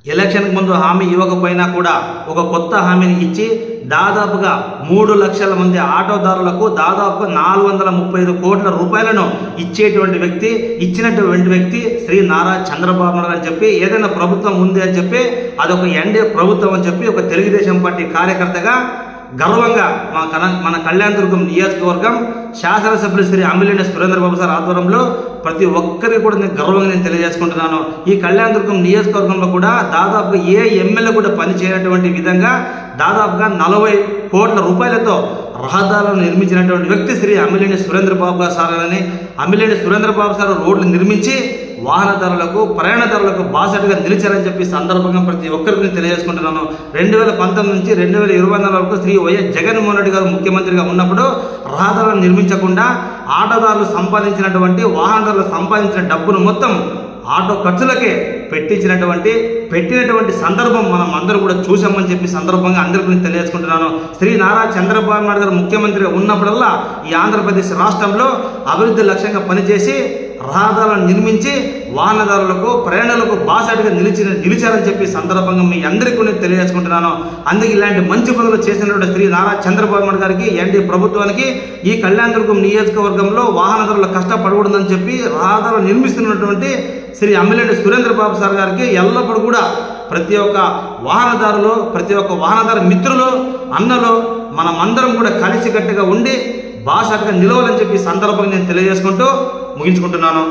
ఎలక్షన్కి ముందు హామీ ఇవ్వకపోయినా కూడా ఒక కొత్త హామీని ఇచ్చి దాదాపుగా 3 లక్షల మంది ఆటోదారులకు దాదాపుగా 435 కోట్ల రూపాయలను ఇచ్చేటువంటి వ్యక్తి, ఇచ్చినటువంటి వ్యక్తి శ్రీ నారా చంద్రబాబు నాయుడు అని చెప్పి, ఏదైనా ప్రభుత్వం ఉంది అని చెప్పి అదొక ఎన్డీఏ ప్రభుత్వం అని చెప్పి ఒక తెలుగుదేశం పార్టీ కార్యకర్తగా గర్వంగా మన కళ్యాణదుర్గం నియోజకవర్గం శాసనసభ్యులు శ్రీ అమ్మిలేని సురేంద్రబాబు సార్ ఆధ్వర్యంలో ప్రతి ఒక్కరికి కూడా గర్వంగా నేను తెలియజేసుకుంటున్నాను. ఈ కళ్యాణదుర్గం నియోజకవర్గంలో కూడా దాదాపుగా ఏ ఎమ్మెల్యే కూడా పనిచేయనటువంటి విధంగా దాదాపుగా 40 కోట్ల రూపాయలతో రహదారులను నిర్మించినటువంటి వ్యక్తి శ్రీ అమ్మిలేని సురేంద్రబాబు సార్ అని. అమ్మిలేని సురేంద్రబాబు సార్ రోడ్లు నిర్మించి వాహనదారులకు, ప్రయాణదారులకు బాసటగా నిలిచారని చెప్పి సందర్భంగా ప్రతి ఒక్కరికి తెలియజేసుకుంటున్నాను. 2019 నుంచి 2024 వరకు శ్రీ వైఎస్ జగన్మోహన్ రెడ్డి గారు ముఖ్యమంత్రిగా ఉన్నప్పుడు రహదారులను నిర్మించకుండా ఆటోదారులు సంపాదించినటువంటి, వాహనదారులు సంపాదించిన డబ్బును మొత్తం ఆటో ఖర్చులకే పెట్టినటువంటి సందర్భం మనం అందరూ కూడా చూసామని చెప్పి సందర్భంగా అందరికీ తెలియజేసుకుంటున్నాను. శ్రీ నారా చంద్రబాబు నాయుడు గారు ముఖ్యమంత్రిగా ఉన్నప్పుడల్లా ఈ ఆంధ్రప్రదేశ్ రాష్ట్రంలో అభివృద్ధి లక్ష్యంగా పనిచేసి రహదారులను నిర్మించి వాహనదారులకు, ప్రయాణాలకు బాసటగా నిలిచారని చెప్పి సందర్భంగా మీ అందరికీ కూడా తెలియజేసుకుంటున్నాను. అందుకే ఇలాంటి మంచి పనులు చేసినటువంటి శ్రీ నారా చంద్రబాబు నాయుడు గారికి, ఎన్డీఏ ప్రభుత్వానికి ఈ కళ్యాణదుర్గం నియోజకవర్గంలో వాహనదారులు కష్టపడకూడదని చెప్పి రహదారులు నిర్మిస్తున్నటువంటి శ్రీ అమ్మిలేని సురేంద్రబాబు సార్ గారికి ఎల్లప్పుడూ కూడా ప్రతి ఒక్క వాహనదారులు, ప్రతి ఒక్క వాహనదారు మిత్రులు, అన్నలు మనమందరం కూడా కలిసికట్టుగా ఉండి బాసటగా నిలవాలని చెప్పి సందర్భంగా నేను తెలియజేసుకుంటూ ముగించుకుంటున్నాను.